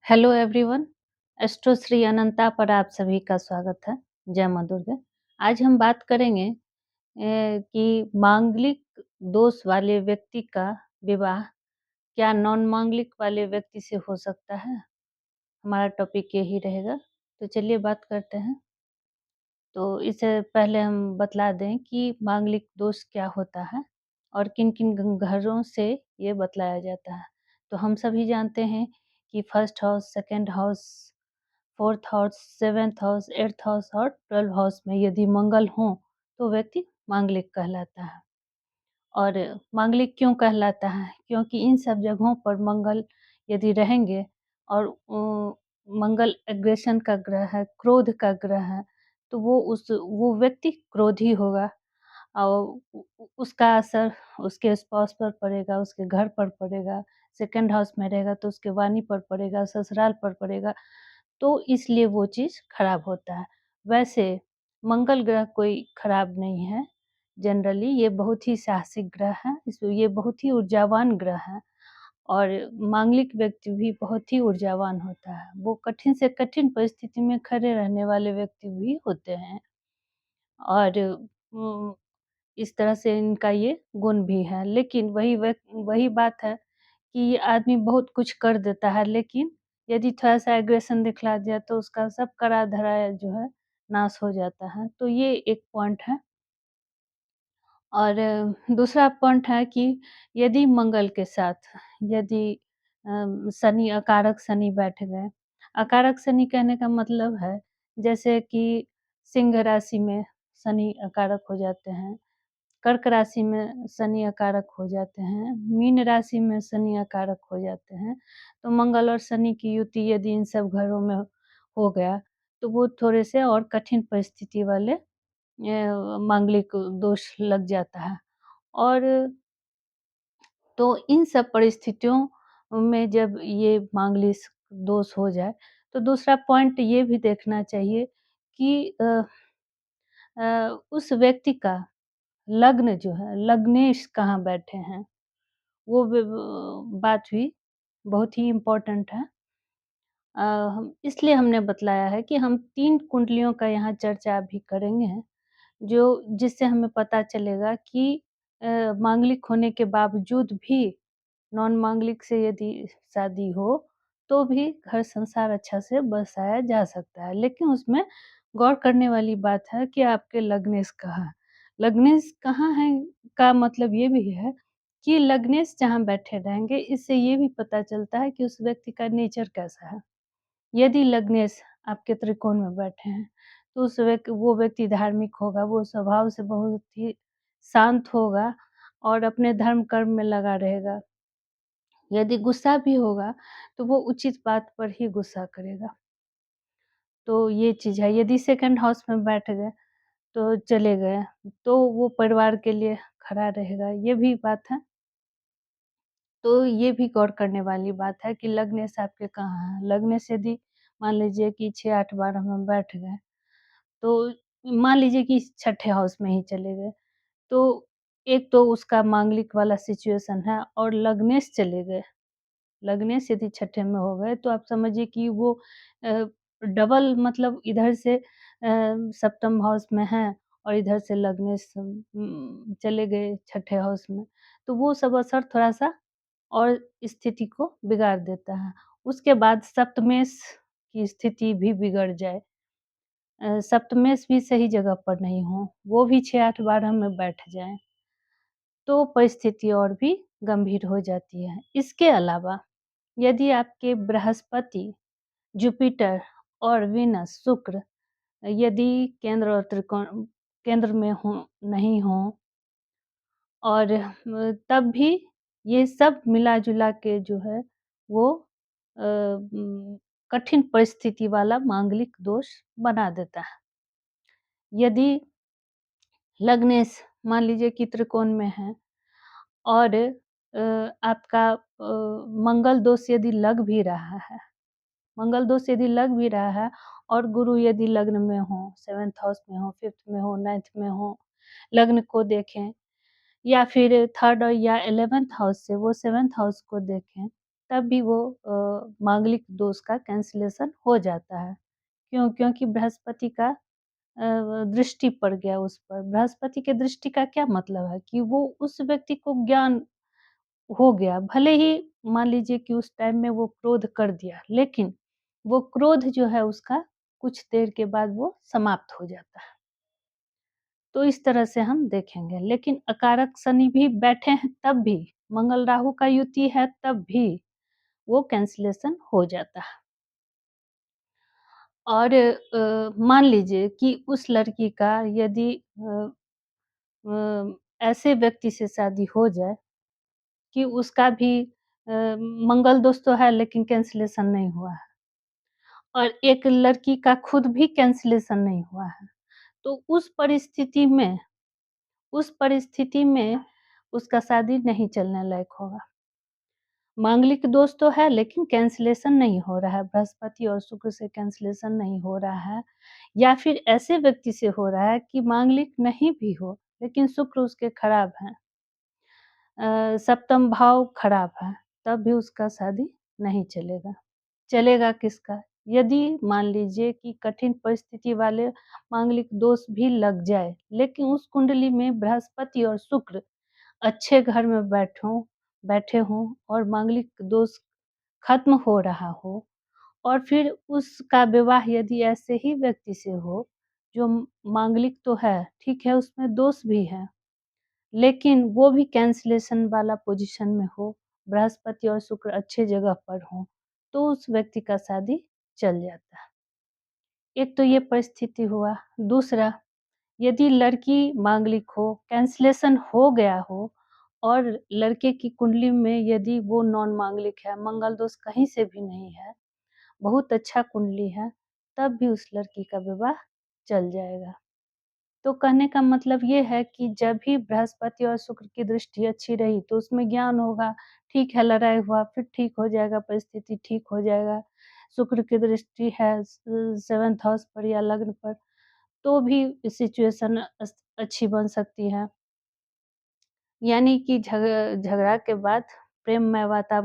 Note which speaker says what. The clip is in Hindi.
Speaker 1: हेलो एवरीवन, एस्ट्रो श्री अनंता पर आप सभी का स्वागत है। जय माँ दुर्गा। आज हम बात करेंगे कि मांगलिक दोष वाले व्यक्ति का विवाह क्या नॉन मांगलिक वाले व्यक्ति से हो सकता है? हमारा टॉपिक यही रहेगा। तो चलिए बात करते हैं। तो इससे पहले हम बतला दें कि मांगलिक दोष क्या होता है और किन-किन घरों से ये बतलाया जाता है। तो हम सभी जानते हैं कि first house, second house, fourth house, seventh house, eighth house और 12 हाउस में यदि मंगल हो तो व्यक्ति मांगलिक कहलाता है। और मांगलिक क्यों कहलाता है? क्योंकि इन सब जगहों पर मंगल यदि रहेंगे और मंगल एग्रेशन का ग्रह है, क्रोध का ग्रह है, तो वो व्यक्ति क्रोधी होगा और उसका असर उसके स्पाउस पर पड़ेगा, उसके घर पर पड़ेगा, सेकंड हाउस में रहेगा तो उसके वाणी पर पड़ेगा, ससुराल पर पड़ेगा, तो इसलिए वो चीज़ खराब होता है। वैसे मंगल ग्रह कोई खराब नहीं है, जनरली ये बहुत ही साहसिक ग्रह है, ये बहुत ही ऊर्जावान ग्रह है और मांगलिक व्यक्ति भी बहुत ही ऊर्जावान होता है। वो कठिन से कठिन परिस्थिति में खड़े रहने वाले व्यक्ति भी होते हैं और इस तरह से इनका ये गुण भी है। लेकिन वही बात है कि ये आदमी बहुत कुछ कर देता है, लेकिन यदि थोड़ा-सा एग्रेशन दिखला दिया तो उसका सब करा-धराया जो है नाश हो जाता है। तो ये एक पॉइंट है। और दूसरा पॉइंट है कि यदि मंगल के साथ यदि शनि अकारक शनि बैठ गए, अकारक शनि कहने का मतलब है जैसे कि सिंह राशि में शनि अकारक हो जाते हैं, कर्क राशि में शनि अकारक हो जाते हैं, मीन राशि में शनि अकारक हो जाते हैं। तो मंगल और शनि की युति यदि इन सब घरों में हो गया, तो वो थोड़े से और कठिन परिस्थिति वाले मांगलिक दोष लग जाता है। और तो इन सब परिस्थितियों में जब ये मांगलिक दोष हो जाए, तो दूसरा पॉइंट ये भी देखना चाहिए कि उस व्यक्ति का लग्न जो है, लग्नेश कहाँ बैठे हैं, वो बात भी बहुत ही इम्पोर्टेंट है। हम इसलिए हमने बतलाया है कि हम 3 कुंडलियों का यहाँ चर्चा अभी करेंगे। जो जिससे हमें पता चलेगा कि मांगलिक होने के बावजूद भी नॉन मांगलिक से यदि शादी हो, तो भी घर संसार अच्छा से बसाया जा सकता है। लेकिन उसमें गौर करने वाली बात है कि आपके लग्नेश कहाँ है? लग्नेश कहाँ है का मतलब ये भी है कि लग्नेश जहाँ बैठे रहेंगे, इससे ये भी पता चलता है कि उस व्यक्ति का नेचर कैसा है। यदि लग्नेश आपके त्रिकोण में बैठे हैं, तो वो व्यक्ति धार्मिक होगा, वो स्वभाव से बहुत ही शांत होगा और अपने धर्म कर्म में लगा रहेगा। यदि गुस्सा भी होगा, तो वो उचित बात पर ही गुस्सा करेगा। तो ये चीज़ है, यदि सेकंड हाउस में बैठ गए, तो चले गए, तो वो परिवार के लिए खड़ा रहेगा, ये भी बात है। तो ये भी गौर करने वाली बात है कि लग्नेश आपके कहाँ है। लग्नेश यदि मान लीजिए कि 6, 8, 12 में बैठ गए, तो मान लीजिए कि छठे हाउस में ही चले गए, तो एक तो उसका मांगलिक वाला सिचुएशन है और लग्नेश चले गए। लग्नेश यदि छठे में हो गए तो आप समझिए कि वो अ, डबल मतलब इधर से सप्तम हाउस में हैं और इधर से लग्नेश चले गए छठे हाउस में। तो वो सब असर थोड़ा-सा और स्थिति को बिगाड़ देता है। उसके बाद सप्तमेश की स्थिति भी बिगड़ जाए। सप्तमेश भी सही जगह पर नहीं हो, वो भी 6, 8, 12 में बैठ जाएँ, तो परिस्थिति और भी गंभीर हो जाती है। इसके अलावा यदि आपके बृहस्पति, जुपिटर और वीनस, शुक्र यदि केंद्र और त्रिकोण केंद्र में हों नहीं हों और तब भी ये सब मिला-जुला के जो है वो कठिन परिस्थिति वाला मांगलिक दोष बना देता है। यदि लग्नेश मान लीजिए कि त्रिकोण में है और आपका मंगल दोष यदि लग भी रहा है, मंगल दोष यदि लग भी रहा है और गुरु यदि लग्न में हो, 7th हाउस में हो, 5th में हो, 9th में हो, लग्न को देखें या फिर 3rd या 11th हाउस से वो 7th हाउस को देखें, तब भी वो मांगलिक दोष का कैंसलेशन हो जाता है। क्यों? क्योंकि बृहस्पति का दृष्टि पड़ गया उस पर। बृहस्पति के दृष्टि का क्या मतलब है कि वो उस व्यक्ति को ज्ञान हो गया। भले ही मान लीजिए कि उस टाइम में वो क्रोध कर दिया, लेकिन वो क्रोध जो है उसका कुछ देर के बाद वो समाप्त हो जाता है। तो इस तरह से हम देखेंगे। लेकिन अकारक शनि भी बैठे हैं तब भी, मंगल राहु का युति है तब भी वो कैंसलेशन हो जाता है। और मान लीजिए कि उस लड़की का यदि ऐसे व्यक्ति से शादी हो जाए कि उसका भी मंगल दोष तो है लेकिन कैंसलेशन नहीं हुआ है, और एक लड़की का खुद भी कैंसलेशन नहीं हुआ है, तो उस परिस्थिति में उसका शादी नहीं चलने लायक होगा। मांगलिक दोष तो है लेकिन कैंसलेशन नहीं हो रहा है, बृहस्पति और शुक्र से कैंसलेशन नहीं हो रहा है, या फिर ऐसे व्यक्ति से हो रहा है कि मांगलिक नहीं भी हो लेकिन शुक्र उसके खराब हैं, सप्तम भाव खराब है, तब भी उसका शादी नहीं चलेगा। चलेगा किसका? यदि मान लीजिए कि कठिन परिस्थिति वाले मांगलिक दोष भी लग जाए, लेकिन उस कुंडली में बृहस्पति और शुक्र अच्छे घर में बैठे हों और मांगलिक दोष खत्म हो रहा हो, और फिर उसका विवाह यदि ऐसे ही व्यक्ति से हो जो मांगलिक तो है, ठीक है, उसमें दोष भी है, लेकिन वो भी कैंसलेशन वाला पोजीशन में हो, बृहस्पति और शुक्र अच्छे जगह पर हों, तो उस व्यक्ति का शादी चल जाता है। एक तो ये परिस्थिति हुआ। दूसरा, यदि लड़की मांगलिक हो, कैंसलेशन हो गया हो और लड़के की कुंडली में यदि वो नॉन मांगलिक है, मंगल दोष कहीं से भी नहीं है, बहुत अच्छा कुंडली है, तब भी उस लड़की का विवाह चल जाएगा। तो कहने का मतलब ये है कि जब भी बृहस्पति और शुक्र की दृष्टि अच्छी रही तो उसमें ज्ञान होगा, ठीक है, लड़ाई हुआ फिर ठीक हो जाएगा, परिस्थिति ठीक हो जाएगा। शुक्र की दृष्टि है 7th हाउस पर या लग्न पर, तो भी सिचुएशन अच्छी बन सकती है। यानी कि झगड़ा के बाद प्रेममय वातावरण